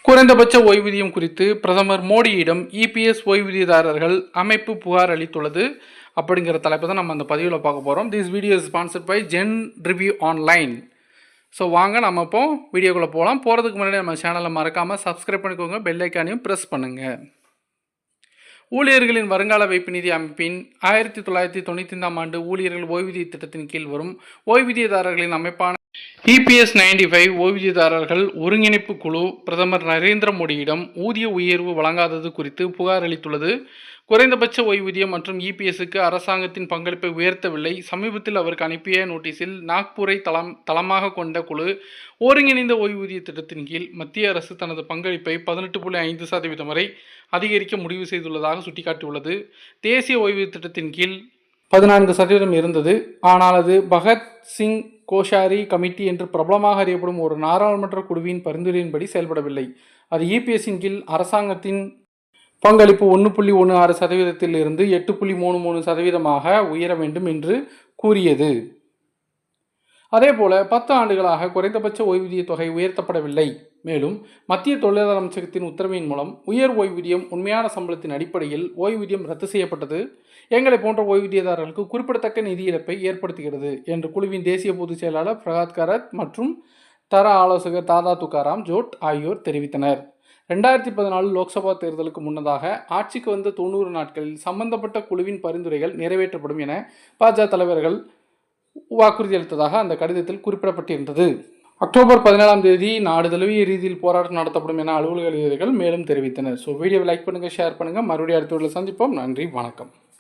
குறைந்தபட்ச ஓய்வூதியம் குறித்து பிரதமர் மோடியிடம் இபிஎஸ் ஓய்வூதியதாரர்கள் அமைப்பு புகார் அளித்துள்ளது அப்படிங்கிற தலைப்பு தான் நம்ம அந்த பதிவில் பார்க்க போகிறோம். This video is sponsored by Zen Review Online. So வாங்க நம்ம இப்போ வீடியோக்குள்ளே போகலாம். போகிறதுக்கு முன்னாடி நம்ம சேனலை மறக்காமல் சப்ஸ்கிரைப் பண்ணிக்கோங்க, பெல் ஐக்கானையும் ப்ரெஸ் பண்ணுங்கள். ஊழியர்களின் வருங்கால வைப்பு நிதி அமைப்பின் 1995 ஆண்டு ஊழியர்கள் ஓய்வூதிய திட்டத்தின் கீழ் வரும் ஓய்வூதியதாரர்களின் அமைப்பான இபிஎஸ் 95 ஓய்வூதியதாரர்கள் ஒருங்கிணைப்பு குழு பிரதமர் நரேந்திர மோடியிடம் ஊதிய உயர்வு வழங்காதது குறித்து புகார் அளித்துள்ளது. குறைந்தபட்ச ஓய்வூதியம் மற்றும் இபிஎஸ்க்கு அரசாங்கத்தின் பங்களிப்பை உயர்த்தவில்லை. சமீபத்தில் அவருக்கு அனுப்பிய நோட்டீஸில் நாக்பூரை தளமாக கொண்ட குழு ஒருங்கிணைந்த ஓய்வூதிய திட்டத்தின் கீழ் மத்திய அரசு தனது பங்களிப்பை 18.5% வரை அதிகரிக்க முடிவு செய்துள்ளதாக சுட்டிக்காட்டியுள்ளது. தேசிய ஓய்வூதிய திட்டத்தின் கீழ் 14% இருந்தது. ஆனால் அது பகத் சிங் கோஷாரி கமிட்டி என்று பிரபலமாக அறியப்படும் ஒரு நாடாளுமன்ற குழுவின் பரிந்துரையின்படி செயல்படவில்லை. அது இபிஎஸ்ஸின் கீழ் அரசாங்கத்தின் பங்களிப்பு 1.16% இருந்து 8.33% உயர வேண்டும் என்று கூறியது. அதேபோல 10 ஆண்டுகளாக குறைந்தபட்ச ஓய்வூதிய தொகை உயர்த்தப்படவில்லை. மேலும் மத்திய தொழிலாளர் அமைச்சகத்தின் உத்தரவின் மூலம் உயர் ஓய்வூதியம் உண்மையான சம்பளத்தின் அடிப்படையில் ஓய்வூதியம் ரத்து செய்யப்பட்டது. எங்களை போன்ற ஓய்வூதியதாரர்களுக்கு குறிப்பிடத்தக்க நிதி இழப்பை ஏற்படுத்துகிறது என்று குழுவின் தேசிய பொதுச் செயலாளர் பிரகாத் கரத் மற்றும் தர ஆலோசகர் தாதா துக்காராம் ஜோட் ஆகியோர் தெரிவித்தனர். 2014 லோக்சபா தேர்தலுக்கு முன்னதாக ஆட்சிக்கு வந்த 90 நாட்களில் சம்பந்தப்பட்ட குழுவின் பரிந்துரைகள் நிறைவேற்றப்படும் என பாஜக தலைவர்கள் வாக்குறுதி அளித்ததாக அந்த கடிதத்தில் குறிப்பிடப்பட்டிருந்தது. அக்டோபர் 17 நாடு தழுவிய ரீதியில் போராட்டம் நடத்தப்படும் என அலுவலக அதிகாரிகள் மேலும் தெரிவித்தனர். ஸோ வீடியோவை லைக் பண்ணுங்கள், ஷேர் பண்ணுங்கள். மறுபடியும் அடுத்த வீடியோவில் சந்திப்போம். நன்றி, வணக்கம்.